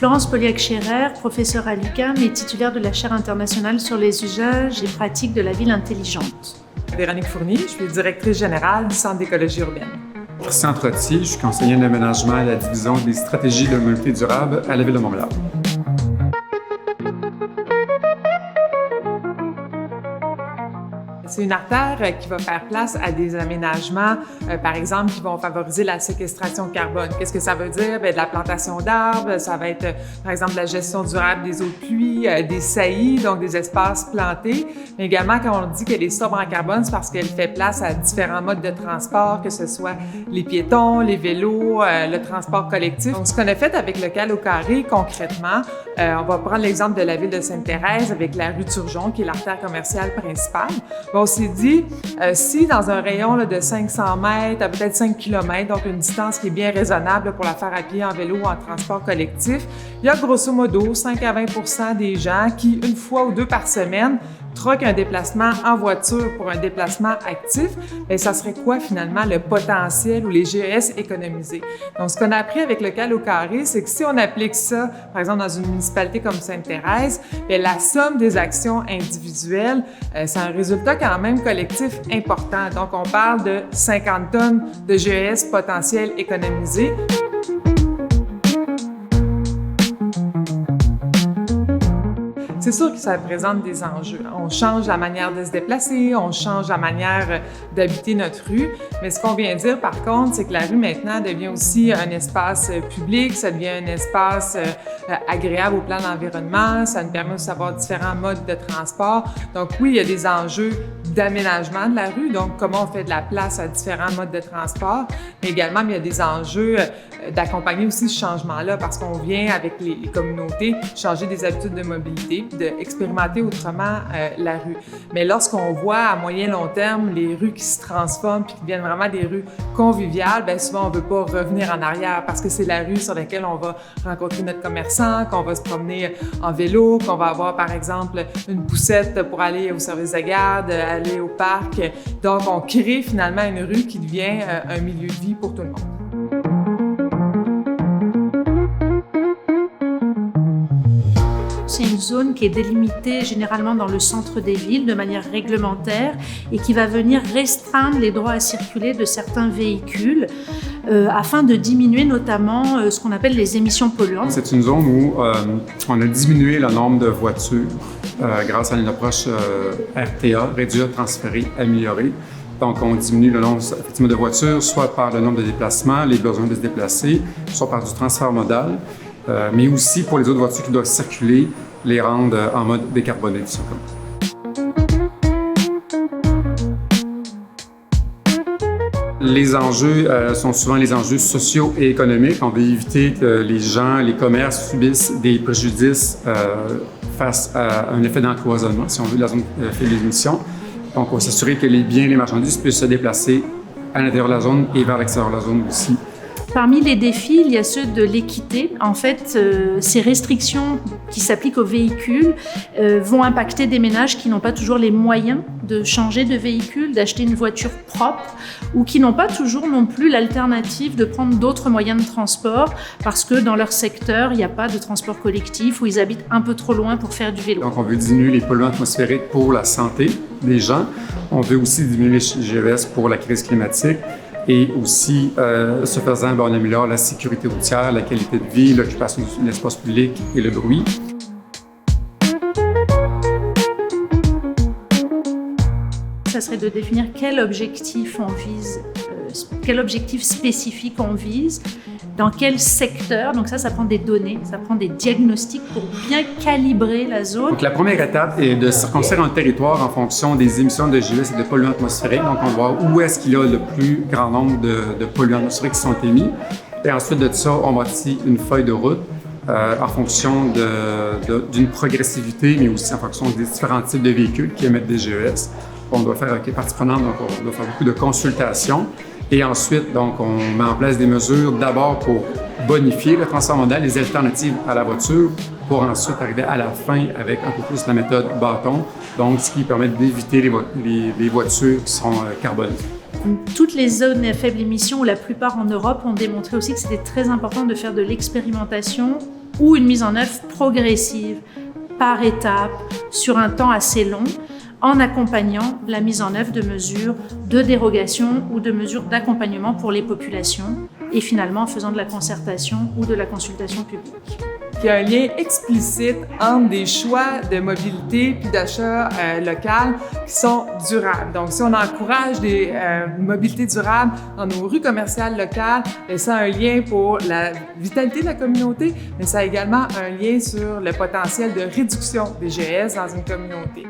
Florence Polliac-Scherer, professeure à l'UQAM et titulaire de la chaire internationale sur les usages et pratiques de la ville intelligente. Véronique Fournier, je suis directrice générale du Centre d'écologie urbaine. Christian Trottier, je suis conseiller en aménagement à la division des stratégies de mobilité durable à la Ville de Montréal. C'est une artère qui va faire place à des aménagements, par exemple, qui vont favoriser la séquestration de carbone. Qu'est-ce que ça veut dire? Bien, de la plantation d'arbres, ça va être, par exemple, la gestion durable des eaux de pluie, des saillies, donc des espaces plantés. Mais également, quand on dit qu'elle est sobre en carbone, c'est parce qu'elle fait place à différents modes de transport, que ce soit les piétons, les vélos, le transport collectif. Donc, ce qu'on a fait avec le Cal au Carré, concrètement, on va prendre l'exemple de la ville de Sainte-Thérèse avec la rue Turgeon, qui est l'artère commerciale principale. On s'est dit, si dans un rayon là, de 500 mètres à peut-être 5 km, donc une distance qui est bien raisonnable pour la faire à pied, en vélo ou en transport collectif, il y a grosso modo 5 à 20 % des gens qui, une fois ou deux par semaine, troquent un déplacement en voiture pour un déplacement actif. Bien, ça serait quoi finalement le potentiel ou les GES économisés? Donc, ce qu'on a appris avec le Cal au Carré, c'est que si on applique ça, par exemple, dans une municipalité comme Sainte-Thérèse, bien, la somme des actions individuelles, c'est un résultat quand même collectif important. Donc, on parle de 50 tonnes de GES potentiels économisés. C'est sûr que ça présente des enjeux. On change la manière de se déplacer, on change la manière d'habiter notre rue, mais ce qu'on vient dire par contre, c'est que la rue maintenant devient aussi un espace public, ça devient un espace agréable au plan de l'environnement, ça nous permet aussi d'avoir différents modes de transport. Donc oui, il y a des enjeux d'aménagement de la rue, donc comment on fait de la place à différents modes de transport, mais également il y a des enjeux d'accompagner aussi ce changement-là parce qu'on vient avec les communautés changer des habitudes de mobilité, d'expérimenter autrement la rue. Mais lorsqu'on voit à moyen long terme les rues qui se transforment puis qui deviennent vraiment des rues conviviales, bien souvent on ne veut pas revenir en arrière parce que c'est la rue sur laquelle on va rencontrer notre commerçant, qu'on va se promener en vélo, qu'on va avoir par exemple une poussette pour aller au service de garde, aller au parc. Donc on crée finalement une rue qui devient un milieu de vie pour tout le monde. C'est une zone qui est délimitée généralement dans le centre des villes de manière réglementaire et qui va venir restreindre les droits à circuler de certains véhicules afin de diminuer notamment ce qu'on appelle les émissions polluantes. C'est une zone où on a diminué le nombre de voitures grâce à une approche RTA, réduire, transférer, améliorer. Donc, on diminue le nombre effectivement, de voitures, soit par le nombre de déplacements, les besoins de se déplacer, soit par du transfert modal. Mais aussi pour les autres voitures qui doivent circuler, les rendre en mode décarboné, tout simplement. Les enjeux sont souvent les enjeux sociaux et économiques. On veut éviter que les gens, les commerces subissent des préjudices face à un effet d'encloisonnement, si on veut, de la zone fait des émissions. Donc, on va s'assurer que les biens et les marchandises puissent se déplacer à l'intérieur de la zone et vers l'extérieur de la zone aussi. Parmi les défis, il y a ceux de l'équité. En fait, ces restrictions qui s'appliquent aux véhicules vont impacter des ménages qui n'ont pas toujours les moyens de changer de véhicule, d'acheter une voiture propre ou qui n'ont pas toujours non plus l'alternative de prendre d'autres moyens de transport parce que dans leur secteur, il n'y a pas de transport collectif ou ils habitent un peu trop loin pour faire du vélo. Donc, on veut diminuer les polluants atmosphériques pour la santé des gens. On veut aussi diminuer les GES pour la crise climatique. Et aussi, ce faisant, on améliore la sécurité routière, la qualité de vie, l'occupation de l'espace public et le bruit. Ça serait de définir quel objectif on vise, quel objectif spécifique on vise, dans quel secteur. Donc ça prend des données, ça prend des diagnostics pour bien calibrer la zone. Donc la première étape est de circonscrire un territoire en fonction des émissions de GES et de polluants atmosphériques. Donc on va voir où est-ce qu'il y a le plus grand nombre de polluants atmosphériques qui sont émis. Et ensuite de ça, on bâtit une feuille de route en fonction d'une progressivité, mais aussi en fonction des différents types de véhicules qui émettent des GES. On doit faire partie prenante, donc on doit faire beaucoup de consultations. Et ensuite, donc, on met en place des mesures d'abord pour bonifier le transport modal, les alternatives à la voiture, pour ensuite arriver à la fin avec un peu plus la méthode bâton, donc ce qui permet d'éviter les voitures qui sont carbonées. Toutes les zones à faible émission, ou la plupart en Europe, ont démontré aussi que c'était très important de faire de l'expérimentation ou une mise en œuvre progressive, par étapes, sur un temps assez long, en accompagnant la mise en œuvre de mesures de dérogation ou de mesures d'accompagnement pour les populations et finalement en faisant de la concertation ou de la consultation publique. Il y a un lien explicite entre des choix de mobilité puis d'achat local qui sont durables. Donc, si on encourage des mobilités durables dans nos rues commerciales locales, ça a un lien pour la vitalité de la communauté, mais ça a également un lien sur le potentiel de réduction des GES dans une communauté.